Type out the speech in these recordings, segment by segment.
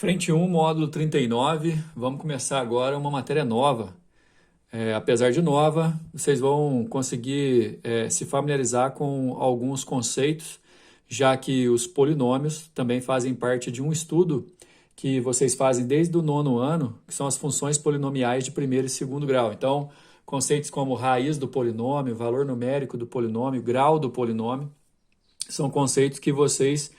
Frente 1, módulo 39, vamos começar agora uma matéria nova. Apesar de nova, vocês vão conseguir se familiarizar com alguns conceitos, já que os polinômios também fazem parte de um estudo que vocês fazem desde o nono ano, que são as funções polinomiais de primeiro e segundo grau. Então, conceitos como raiz do polinômio, valor numérico do polinômio, grau do polinômio, são conceitos que vocês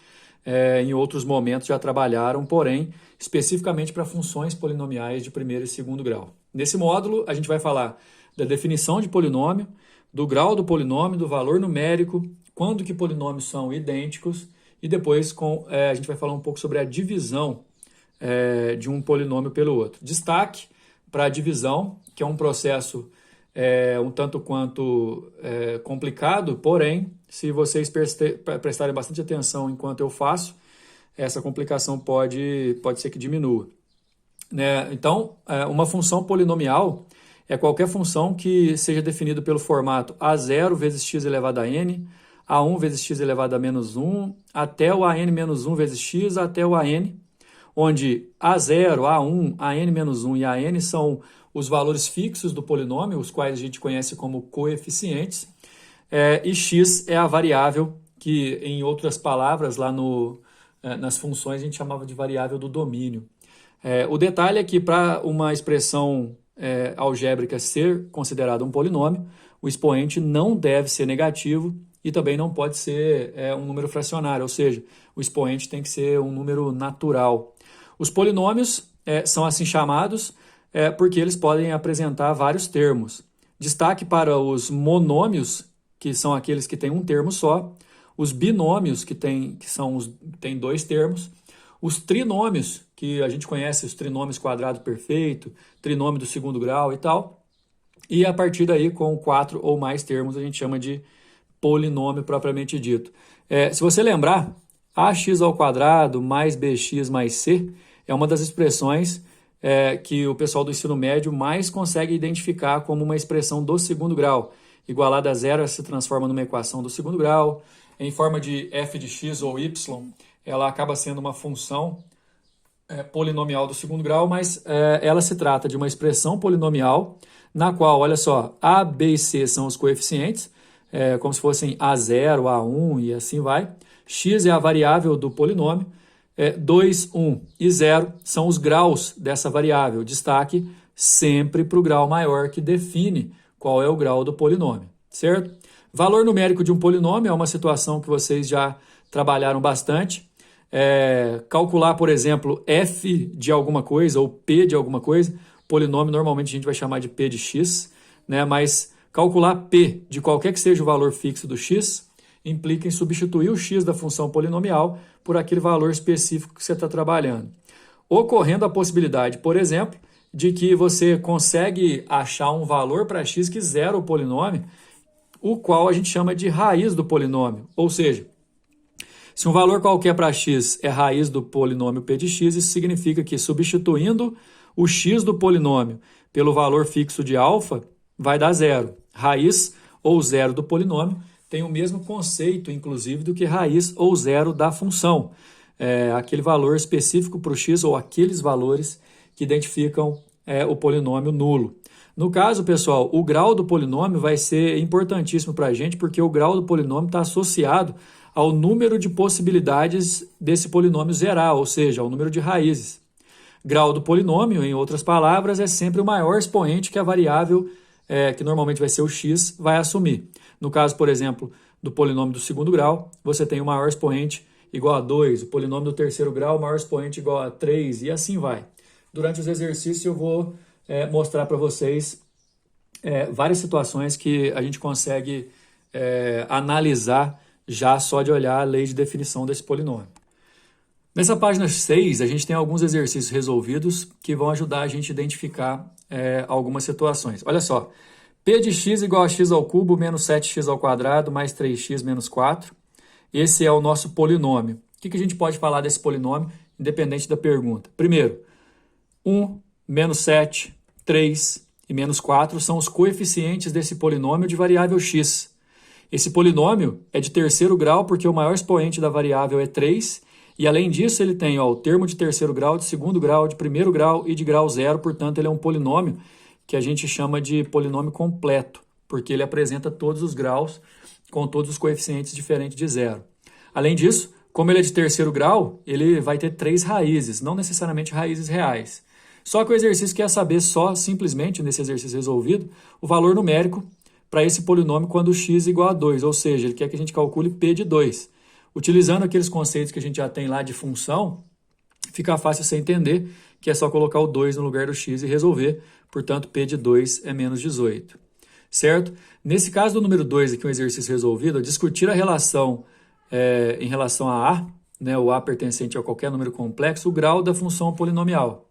em outros momentos já trabalharam, porém, especificamente para funções polinomiais de primeiro e segundo grau. Nesse módulo, a gente vai falar da definição de polinômio, do grau do polinômio, do valor numérico, quando que polinômios são idênticos, e depois a gente vai falar um pouco sobre a divisão de um polinômio pelo outro. Destaque para a divisão, que é um processo um tanto quanto complicado, porém, se vocês prestarem bastante atenção enquanto eu faço, essa complicação pode ser que diminua. Então, uma função polinomial é qualquer função que seja definida pelo formato a0 vezes x elevado a n, a1 vezes x elevado a menos 1, até o an menos 1 vezes x, até o an, onde a0, a1, an menos 1 e an são os valores fixos do polinômio, os quais a gente conhece como coeficientes, e x é a variável que, em outras palavras, lá nas funções a gente chamava de variável do domínio. O detalhe é que para uma expressão algébrica ser considerada um polinômio, o expoente não deve ser negativo e também não pode ser um número fracionário, ou seja, o expoente tem que ser um número natural. Os polinômios são assim chamados porque eles podem apresentar vários termos. Destaque para os monômios, que são aqueles que têm um termo só, os binômios, que têm dois termos, os trinômios, que a gente conhece os trinômios quadrado perfeito, trinômio do segundo grau e tal, e a partir daí, com 4 ou mais termos, a gente chama de polinômio propriamente dito. Se você lembrar, ax ao quadrado mais bx mais c é uma das expressões que o pessoal do ensino médio mais consegue identificar como uma expressão do segundo grau. Igualada a zero, ela se transforma numa equação do segundo grau. Em forma de f de x ou y, ela acaba sendo uma função polinomial do segundo grau, mas ela se trata de uma expressão polinomial na qual, olha só, a, b e c são os coeficientes, como se fossem a0, a1 e assim vai. X é a variável do polinômio. 2, 1 e 0 são os graus dessa variável. Destaque sempre para o grau maior que define qual é o grau do polinômio, certo? Valor numérico de um polinômio é uma situação que vocês já trabalharam bastante. Calcular, por exemplo, f de alguma coisa ou p de alguma coisa, polinômio normalmente a gente vai chamar de p de x, mas calcular p de qualquer que seja o valor fixo do x implica em substituir o x da função polinomial por aquele valor específico que você está trabalhando. Ocorrendo a possibilidade, por exemplo, de que você consegue achar um valor para x que zera o polinômio, o qual a gente chama de raiz do polinômio. Ou seja, se um valor qualquer para x é raiz do polinômio p de x, isso significa que substituindo o x do polinômio pelo valor fixo de alfa, vai dar zero. Raiz ou zero do polinômio tem o mesmo conceito, inclusive, do que raiz ou zero da função. Aquele valor específico para o x ou aqueles valores que identificam o polinômio nulo. No caso, pessoal, o grau do polinômio vai ser importantíssimo para a gente, porque o grau do polinômio está associado ao número de possibilidades desse polinômio zerar, ou seja, ao número de raízes. Grau do polinômio, em outras palavras, é sempre o maior expoente que a variável, que normalmente vai ser o x, vai assumir. No caso, por exemplo, do polinômio do segundo grau, você tem o maior expoente igual a 2, o polinômio do terceiro grau, o maior expoente igual a 3, e assim vai. Durante os exercícios eu vou mostrar para vocês várias situações que a gente consegue analisar já só de olhar a lei de definição desse polinômio. Nessa página 6, a gente tem alguns exercícios resolvidos que vão ajudar a gente a identificar algumas situações. Olha só, p de x igual a x ao cubo menos 7x ao quadrado mais 3x menos 4. Esse é o nosso polinômio. O que a gente pode falar desse polinômio, independente da pergunta? Primeiro, 1, menos 7, 3 e menos 4 são os coeficientes desse polinômio de variável x. Esse polinômio é de terceiro grau porque o maior expoente da variável é 3 E além disso, ele tem o termo de terceiro grau, de segundo grau, de primeiro grau e de grau zero. Portanto, ele é um polinômio que a gente chama de polinômio completo, porque ele apresenta todos os graus com todos os coeficientes diferentes de zero. Além disso, como ele é de terceiro grau, ele vai ter 3 raízes, não necessariamente raízes reais. Só que o exercício quer saber simplesmente, nesse exercício resolvido, o valor numérico para esse polinômio quando x igual a 2, ou seja, ele quer que a gente calcule p de 2. Utilizando aqueles conceitos que a gente já tem lá de função, fica fácil você entender que é só colocar o 2 no lugar do x e resolver. Portanto, p de 2 é menos 18. Certo? Nesse caso do número 2, aqui um exercício resolvido, discutir a relação em relação a A, né, o A pertencente a qualquer número complexo, o grau da função polinomial.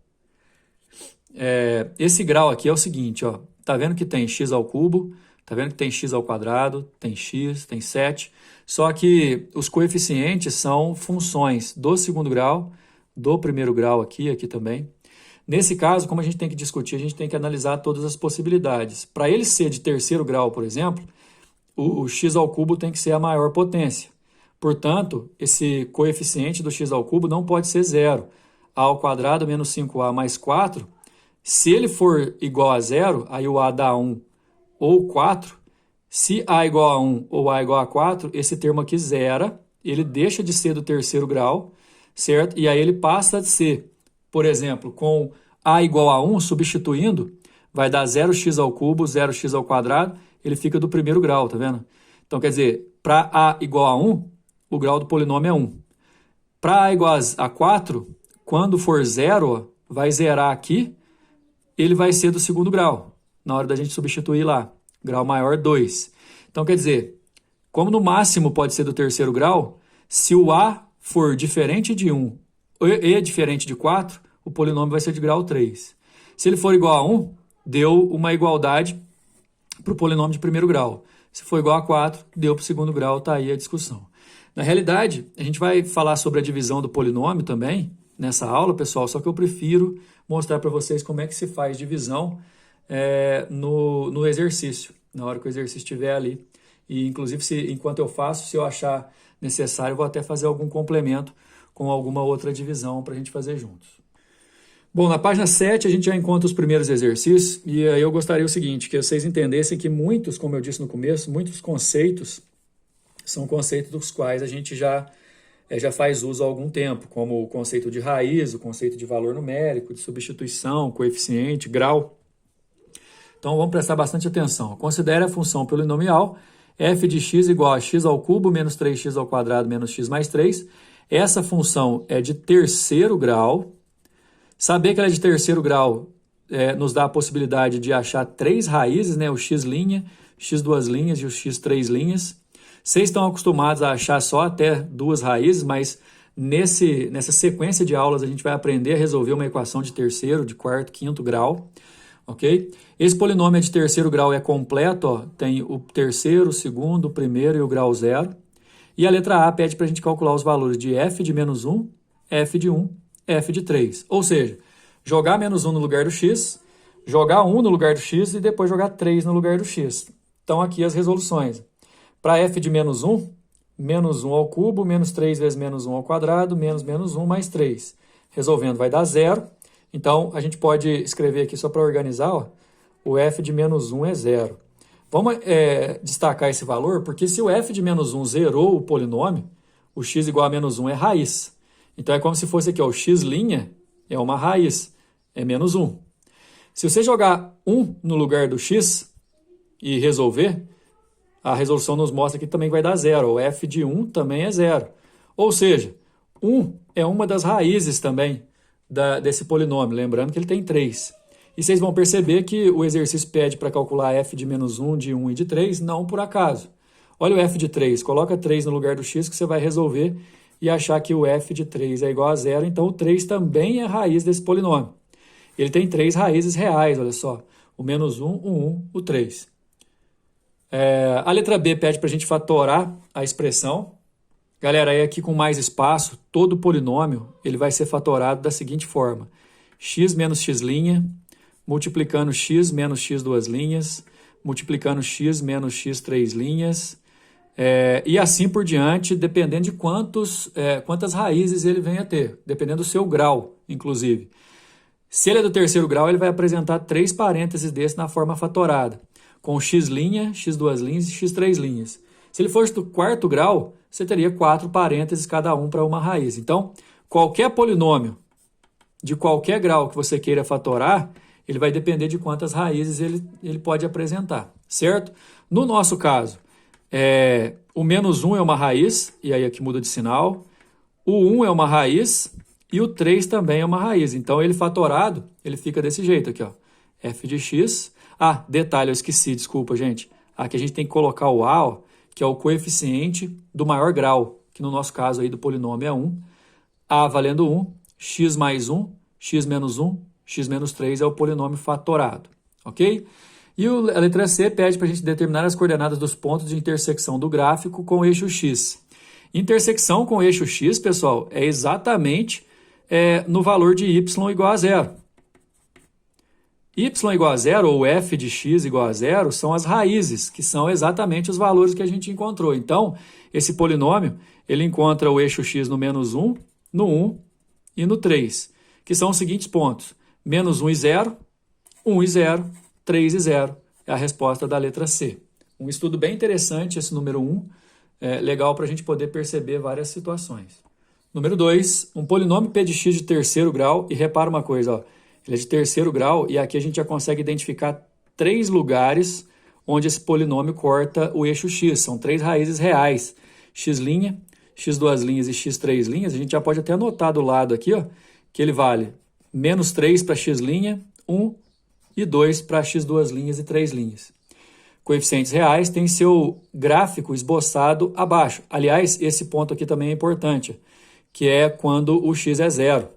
Esse grau aqui é o seguinte, ó, tá vendo que tem x ao cubo, tá vendo que tem x ao quadrado, tem x, tem 7, só que os coeficientes são funções do segundo grau, do primeiro grau aqui também. Nesse caso, como a gente tem que discutir, a gente tem que analisar todas as possibilidades. Para ele ser de terceiro grau, por exemplo, o x ao cubo tem que ser a maior potência. Portanto, esse coeficiente do x ao cubo não pode ser zero. A ao quadrado menos 5a mais 4, se ele for igual a zero, aí o a dá 1 ou 4. Se a igual a 1 ou a igual a 4, esse termo aqui zera, ele deixa de ser do terceiro grau, certo? E aí ele passa a ser, por exemplo, com a igual a 1, substituindo, vai dar 0x ao cubo, 0x ao quadrado, ele fica do primeiro grau, tá vendo? Então, quer dizer, para a igual a 1, o grau do polinômio é 1. Para a igual a 4, quando for 0, vai zerar aqui, ele vai ser do segundo grau, na hora da gente substituir lá, grau maior 2. Então, quer dizer, como no máximo pode ser do terceiro grau, se o A for diferente de 1 e diferente de 4, o polinômio vai ser de grau 3. Se ele for igual a 1, deu uma igualdade para o polinômio de primeiro grau. Se for igual a 4, deu para o segundo grau, está aí a discussão. Na realidade, a gente vai falar sobre a divisão do polinômio também nessa aula, pessoal, só que eu prefiro mostrar para vocês como é que se faz divisão no exercício, na hora que o exercício estiver ali. E, inclusive, enquanto eu faço, se eu achar necessário, eu vou até fazer algum complemento com alguma outra divisão para a gente fazer juntos. Bom, na página 7 a gente já encontra os primeiros exercícios e aí eu gostaria o seguinte, que vocês entendessem que muitos, como eu disse no começo, muitos conceitos são conceitos dos quais a gente já faz uso há algum tempo, como o conceito de raiz, o conceito de valor numérico, de substituição, coeficiente, grau. Então vamos prestar bastante atenção. Considere a função polinomial f de x igual a x ao cubo menos 3x ao quadrado menos x mais 3. Essa função é de terceiro grau. Saber que ela é de terceiro grau nos dá a possibilidade de achar 3 raízes, né? O x', x duas linhas e o x 3 linhas. Vocês estão acostumados a achar só até 2 raízes, mas nessa sequência de aulas a gente vai aprender a resolver uma equação de terceiro, de quarto, quinto grau. Ok? Esse polinômio é de terceiro grau, é completo, ó, tem o terceiro, o segundo, o primeiro e o grau zero. E a letra A pede para a gente calcular os valores de f de menos 1, f de 1, f de 3. Ou seja, jogar menos 1 no lugar do x, jogar 1 no lugar do x e depois jogar 3 no lugar do x. Então aqui as resoluções. Para f de menos 1 ao cubo, menos 3 vezes menos 1 ao quadrado, menos 1 mais 3. Resolvendo vai dar 0. Então, a gente pode escrever aqui só para organizar, ó, o f de menos 1 é 0. Vamos destacar esse valor, porque se o f de menos 1 zerou o polinômio, o x igual a menos 1 é raiz. Então, é como se fosse aqui, ó, o x' é uma raiz, é menos 1. Se você jogar 1 no lugar do x e resolver, a resolução nos mostra que também vai dar 0. O f de 1 também é 0. Ou seja, 1 é uma das raízes também desse polinômio, lembrando que ele tem 3. E vocês vão perceber que o exercício pede para calcular f de menos 1, de 1 e de 3, não por acaso. Olha o f de 3, coloca 3 no lugar do x que você vai resolver e achar que o f de 3 é igual a 0, então o 3 também é raiz desse polinômio. Ele tem 3 raízes reais, olha só, o menos 1, o 1, o 3. A letra B pede para a gente fatorar a expressão. Galera, aí aqui com mais espaço, todo polinômio ele vai ser fatorado da seguinte forma. X menos x', multiplicando x menos x duas linhas, multiplicando x menos x 3 linhas, E assim por diante, dependendo de quantas raízes ele venha a ter, dependendo do seu grau, inclusive. Se ele é do terceiro grau, ele vai apresentar 3 parênteses desse na forma fatorada, com x', x2' e x3'. Se ele fosse do quarto grau, você teria 4 parênteses cada um para uma raiz. Então, qualquer polinômio de qualquer grau que você queira fatorar, ele vai depender de quantas raízes ele pode apresentar, certo? No nosso caso, o -1 é uma raiz, e aí aqui muda de sinal. O 1 é uma raiz e o 3 também é uma raiz. Então, ele fatorado, ele fica desse jeito aqui, ó. f de x. Ah, detalhe, eu esqueci, desculpa, gente. Aqui a gente tem que colocar o a, ó, que é o coeficiente do maior grau, que no nosso caso aí do polinômio é 1. A valendo 1, x mais 1, x menos 1, x menos 3 é o polinômio fatorado, ok? E a letra C pede para a gente determinar as coordenadas dos pontos de intersecção do gráfico com o eixo x. Intersecção com o eixo x, pessoal, é exatamente no valor de y igual a zero. Y igual a zero, ou f de x igual a zero, são as raízes, que são exatamente os valores que a gente encontrou. Então, esse polinômio, ele encontra o eixo x no -1, no 1 e no 3, que são os seguintes pontos. -1 e 0, 1 e 0, 3 e 0. É a resposta da letra C. Um estudo bem interessante, esse número 1, legal para a gente poder perceber várias situações. Número 2, um polinômio p de x de terceiro grau, e repara uma coisa, ó, ele é de terceiro grau, e aqui a gente já consegue identificar 3 lugares onde esse polinômio corta o eixo x, são 3 raízes reais, x', x2' e x3', a gente já pode até anotar do lado aqui, ó, que ele vale -3 para x', 1 e 2 para x2' e 3'. Coeficientes reais tem seu gráfico esboçado abaixo. Aliás, esse ponto aqui também é importante, que é quando o x é zero.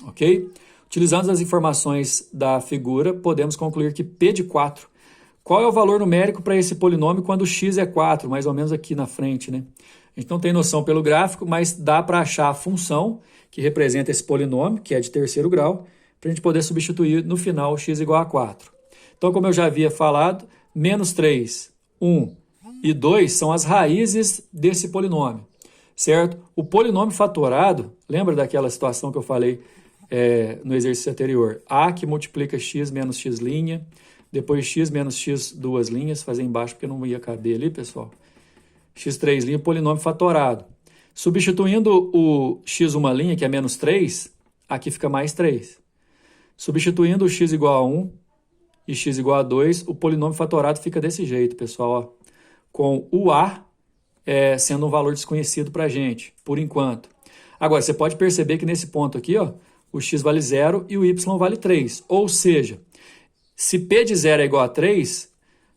Ok? Utilizando as informações da figura, podemos concluir que P de 4. Qual é o valor numérico para esse polinômio quando x é 4? Mais ou menos aqui na frente, né? A gente não tem noção pelo gráfico, mas dá para achar a função que representa esse polinômio, que é de terceiro grau, para a gente poder substituir no final x igual a 4. Então, como eu já havia falado, -3, 1 e 2 são as raízes desse polinômio, certo? O polinômio fatorado, lembra daquela situação que eu falei no exercício anterior? A que multiplica x menos x', depois x menos x', fazer embaixo porque não ia caber ali, pessoal. x3', polinômio fatorado. Substituindo o x1', que é -3, aqui fica mais 3. Substituindo o x igual a 1 e x igual a 2, o polinômio fatorado fica desse jeito, pessoal, ó, com o a sendo um valor desconhecido para a gente, por enquanto. Agora, você pode perceber que nesse ponto aqui, ó, o x vale 0 e o y vale 3. Ou seja, se P de 0 é igual a 3,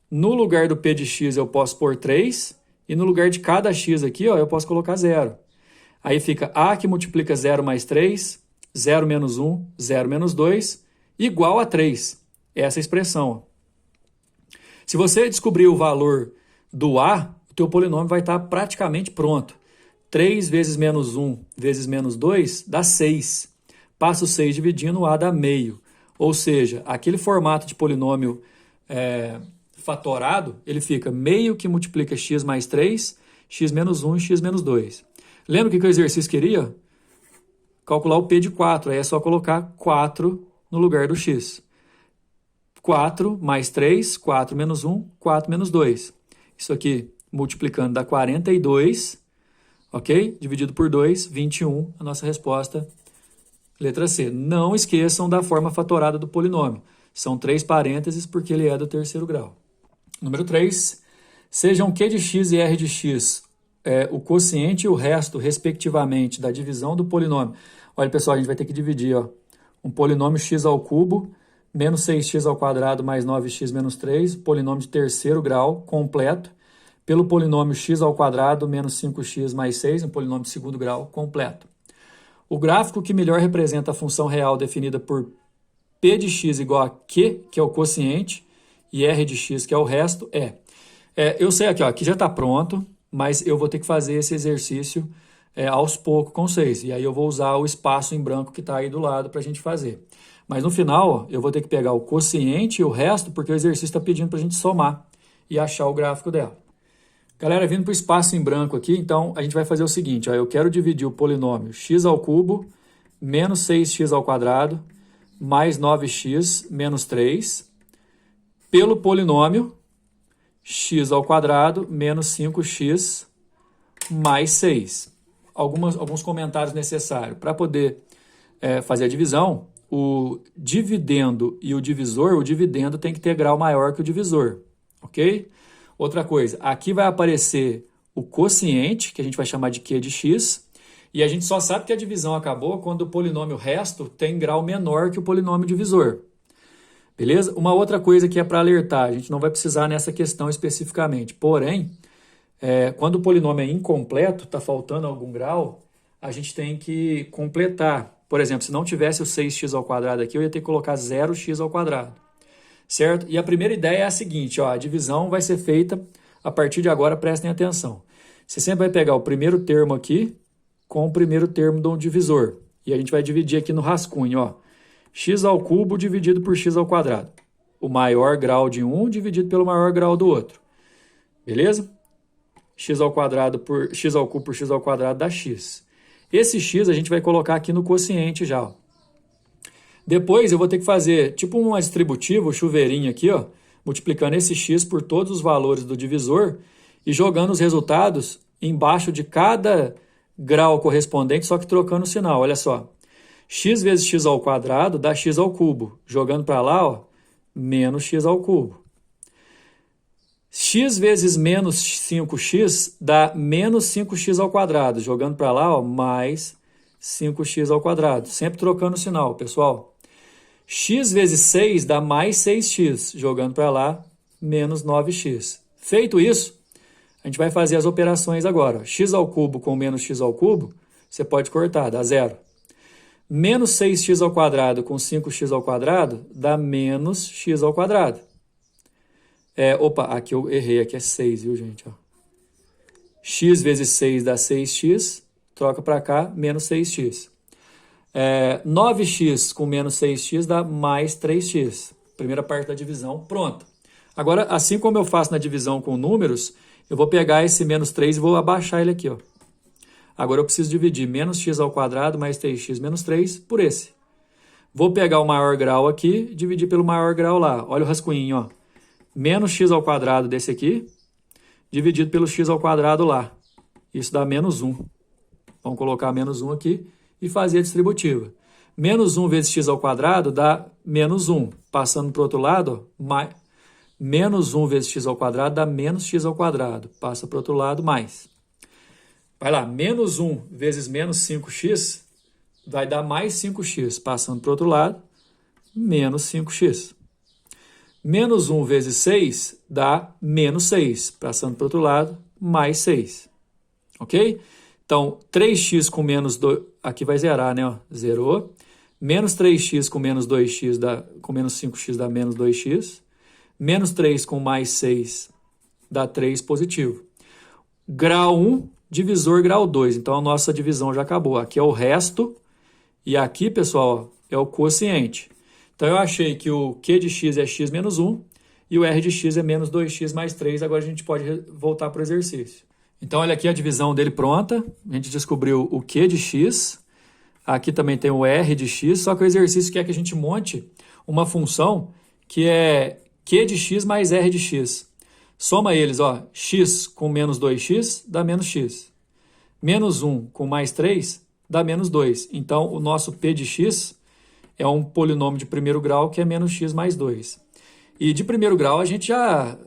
no lugar do P de x eu posso pôr 3, e no lugar de cada x aqui, ó, eu posso colocar 0. Aí fica a que multiplica 0 mais 3, 0 menos 1, 0 menos 2, igual a 3. Essa expressão. Ó. Se você descobrir o valor do a, o teu polinômio vai estar praticamente pronto. 3 vezes menos 1 vezes menos 2 dá 6. Passa o 6 dividindo, o a dá meio. Ou seja, aquele formato de polinômio fatorado, ele fica meio que multiplica x mais 3, x menos 1 e x menos 2. Lembra o que o exercício queria? Calcular o P de 4. Aí é só colocar 4 no lugar do x. 4 mais 3, 4 menos 1, 4 menos 2. Isso aqui multiplicando dá 42, ok? Dividido por 2, 21, a nossa resposta, letra C. Não esqueçam da forma fatorada do polinômio. São 3 parênteses porque ele é do terceiro grau. Número 3, sejam Q de x e R de x o quociente e o resto, respectivamente, da divisão do polinômio. Olha, pessoal, a gente vai ter que dividir, ó, um polinômio x ao cubo, menos 6x ao quadrado mais 9x menos 3, polinômio de terceiro grau, completo, pelo polinômio x ao quadrado menos 5x mais 6, um polinômio de segundo grau, completo. O gráfico que melhor representa a função real definida por P de x igual a Q, que é o quociente, e R de x, que é o resto, eu sei aqui, ó, aqui já está pronto, mas eu vou ter que fazer esse exercício aos poucos com vocês. E aí eu vou usar o espaço em branco que está aí do lado para a gente fazer. Mas no final, ó, eu vou ter que pegar o quociente e o resto, porque o exercício está pedindo para a gente somar e achar o gráfico dela. Galera, vindo para o espaço em branco aqui, então a gente vai fazer o seguinte, ó, eu quero dividir o polinômio x ao cubo menos 6x ao quadrado mais 9x menos 3 pelo polinômio x ao quadrado menos 5x mais 6. Alguns comentários necessários. Para poder fazer a divisão, o dividendo e o divisor, o dividendo tem que ter grau maior que o divisor, ok? Outra coisa, aqui vai aparecer o quociente, que a gente vai chamar de Q de x, e a gente só sabe que a divisão acabou quando o polinômio resto tem grau menor que o polinômio divisor. Beleza? Uma outra coisa que é para alertar, a gente não vai precisar nessa questão especificamente, porém, quando o polinômio é incompleto, está faltando algum grau, a gente tem que completar. Por exemplo, se não tivesse o 6x ao quadrado aqui, eu ia ter que colocar 0x ao quadrado. Certo? E a primeira ideia é a seguinte, ó, a divisão vai ser feita a partir de agora, prestem atenção. Você sempre vai pegar o primeiro termo aqui com o primeiro termo do divisor. E a gente vai dividir aqui no rascunho, ó. X ao cubo dividido por x ao quadrado. O maior grau de um dividido pelo maior grau do outro. Beleza? X ao quadrado por x ao cubo por x ao quadrado dá x. Esse x a gente vai colocar aqui no quociente já, ó. Depois eu vou ter que fazer tipo uma distributiva, um chuveirinho aqui, ó, multiplicando esse x por todos os valores do divisor e jogando os resultados embaixo de cada grau correspondente, só que trocando o sinal. Olha só, x vezes x ao quadrado dá x ao cubo. Jogando para lá, ó, menos x ao cubo. X vezes menos 5x dá menos 5x ao quadrado. Jogando para lá, ó, mais 5x ao quadrado. Sempre trocando o sinal, pessoal. X vezes 6 dá mais 6x. Jogando para lá, menos 9x. Feito isso, a gente vai fazer as operações agora. X ao cubo com menos x ao cubo, você pode cortar, dá zero. Menos 6x ao quadrado com 5x ao quadrado dá menos x ao quadrado. Opa, aqui eu errei, aqui é 6, viu, gente? Ó. X vezes 6 dá 6x, troca para cá, menos 6x. 9x com menos 6x dá mais 3x. Primeira parte da divisão, pronto. Agora, assim como eu faço na divisão com números, eu vou pegar esse menos 3 e vou abaixar ele aqui, ó. Agora eu preciso dividir menos x ao quadrado mais 3x menos 3 por esse. Vou pegar o maior grau aqui e dividir pelo maior grau lá. Olha o rascunho, ó. Menos x ao quadrado desse aqui, dividido pelo x ao quadrado lá. Isso dá menos 1. Vamos colocar menos 1 aqui e fazer a distributiva. Menos 1 vezes x ao quadrado dá menos 1. Passando para o outro lado, ó, menos 1 vezes x ao quadrado dá menos x ao quadrado. Passa para o outro lado, mais. Vai lá, menos 1 vezes menos 5x vai dar mais 5x. Passando para o outro lado, menos 5x. Menos 1 vezes 6 dá menos 6. Passando para o outro lado, mais 6. Ok? Então, 3x com menos 2... Aqui vai zerar, né? Ó, zerou. Menos 3x com menos 2x com menos 5x dá menos 2x. Menos 3 com mais 6 dá 3 positivo. Grau 1, divisor grau 2. Então, a nossa divisão já acabou. Aqui é o resto. E aqui, pessoal, ó, é o quociente. Então, eu achei que o Q de x é x menos 1 e o R de x é menos 2x mais 3. Agora, a gente pode voltar para o exercício. Então, olha aqui a divisão dele pronta. A gente descobriu o Q de x. Aqui também tem o R de x, só que o exercício quer que a gente monte uma função que é Q de x mais R de x. Soma eles, ó, x com menos 2x dá menos x. Menos 1 com mais 3 dá menos 2. Então, o nosso P de x é um polinômio de primeiro grau que é menos x mais 2. E de primeiro grau a gente já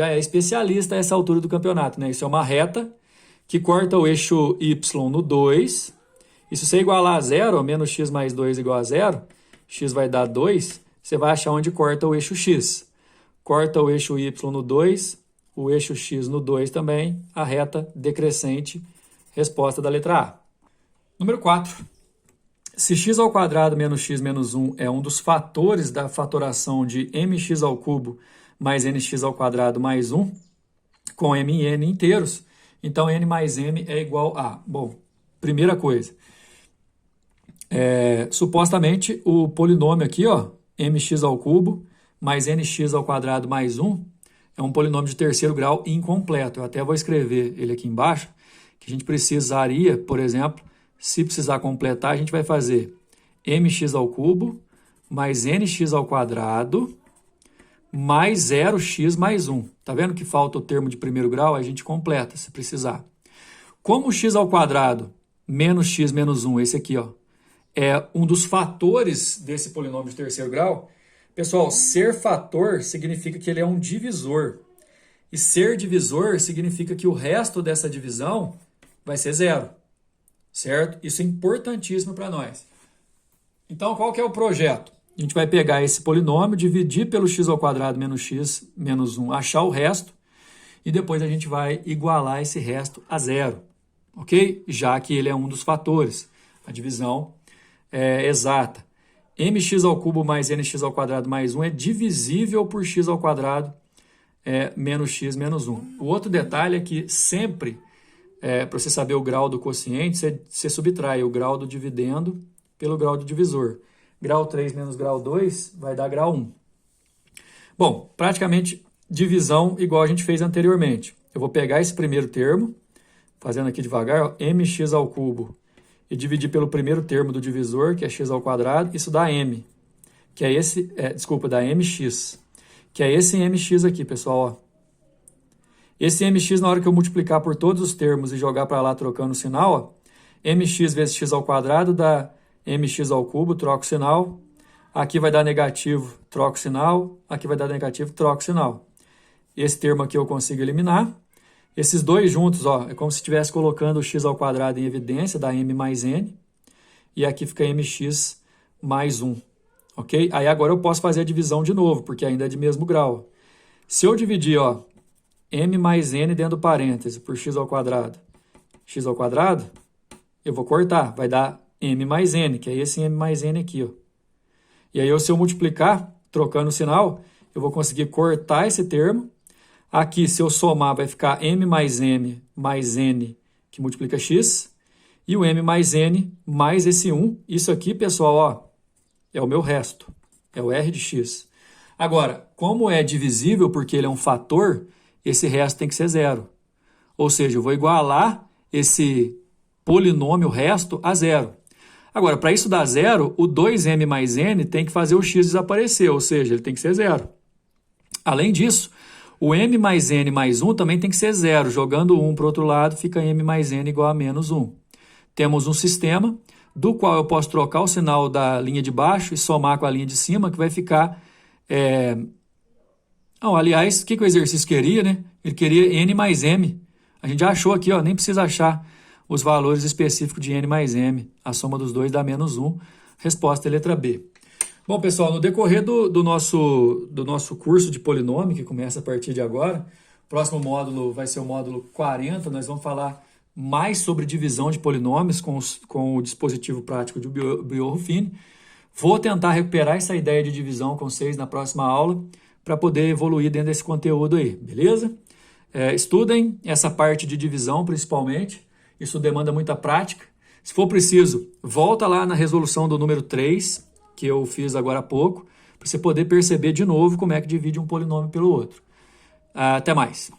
é especialista a essa altura do campeonato, né? Isso é uma reta que corta o eixo y no 2. E se você igualar a zero, ó, menos x mais 2 igual a zero, x vai dar 2, você vai achar onde corta o eixo x. Corta o eixo y no 2, o eixo x no 2 também, a reta decrescente, resposta da letra A. Número 4. Se x ao quadrado menos x menos 1 é um dos fatores da fatoração de mx ao cubo mais nx ao quadrado mais 1, com m e n inteiros, então n mais m é igual a... Bom, primeira coisa, supostamente o polinômio aqui, ó, mx ao cubo mais nx ao quadrado mais 1, é um polinômio de terceiro grau incompleto. Eu até vou escrever ele aqui embaixo, que a gente precisaria, por exemplo, se precisar completar, a gente vai fazer mx ao cubo mais nx ao quadrado mais 0x mais 1. Tá vendo que falta o termo de primeiro grau? A gente completa, se precisar. Como x ao quadrado menos x menos 1, esse aqui, ó, é um dos fatores desse polinômio de terceiro grau, pessoal, ser fator significa que ele é um divisor. E ser divisor significa que o resto dessa divisão vai ser zero, certo? Isso é importantíssimo para nós. Então, qual que é o projeto? A gente vai pegar esse polinômio, dividir pelo x ao quadrado menos x menos 1, achar o resto, e depois a gente vai igualar esse resto a zero, ok? Já que ele é um dos fatores. A divisão é exata. Mx ao cubo mais nx ao quadrado mais 1 é divisível por x ao quadrado menos x menos 1. O outro detalhe é que sempre, para você saber o grau do quociente, você subtrai o grau do dividendo pelo grau do divisor. Grau 3 menos grau 2 vai dar grau 1. Bom, praticamente divisão igual a gente fez anteriormente. Eu vou pegar esse primeiro termo, fazendo aqui devagar, ó, mx ao cubo, e dividir pelo primeiro termo do divisor, que é x ao quadrado, isso dá m, que é esse, dá mx, que é esse mx aqui, pessoal, ó. Esse mx, na hora que eu multiplicar por todos os termos e jogar para lá trocando o sinal, ó, mx vezes x ao quadrado dá mx ao cubo, troco o sinal. Aqui vai dar negativo, troco o sinal. Aqui vai dar negativo, troco o sinal. Esse termo aqui eu consigo eliminar. Esses dois juntos, ó, é como se estivesse colocando o x ao quadrado em evidência, dá m mais n. E aqui fica mx mais 1. Ok? Aí agora eu posso fazer a divisão de novo, porque ainda é de mesmo grau. Se eu dividir, ó, m mais n dentro do parêntese por x ao quadrado, eu vou cortar, vai dar m mais n, que é esse m mais n aqui, ó. E aí, se eu multiplicar, trocando o sinal, eu vou conseguir cortar esse termo. Aqui, se eu somar, vai ficar m mais n, que multiplica x, e o m mais n mais esse 1. Isso aqui, pessoal, ó, é o meu resto, é o r de x. Agora, como é divisível, porque ele é um fator, esse resto tem que ser zero. Ou seja, eu vou igualar esse polinômio resto a zero. Agora, para isso dar zero, o 2m mais n tem que fazer o x desaparecer, ou seja, ele tem que ser zero. Além disso, o m mais n mais 1 também tem que ser zero. Jogando 1 para o outro lado, fica m mais n igual a menos 1. Temos um sistema do qual eu posso trocar o sinal da linha de baixo e somar com a linha de cima, que vai ficar... aliás, o que o exercício queria, né? Ele queria n mais m. A gente já achou aqui, ó, nem precisa achar os valores específicos de n mais m. A soma dos dois dá menos 1. Resposta é letra B. Bom, pessoal, no decorrer do nosso curso de polinômio, que começa a partir de agora, o próximo módulo vai ser o módulo 40, nós vamos falar mais sobre divisão de polinômios com o dispositivo prático de Biot-Ruffini. Vou tentar recuperar essa ideia de divisão com vocês na próxima aula, para poder evoluir dentro desse conteúdo aí, beleza? Estudem essa parte de divisão, principalmente. Isso demanda muita prática. Se for preciso, volta lá na resolução do número 3, que eu fiz agora há pouco, para você poder perceber de novo como é que divide um polinômio pelo outro. Até mais.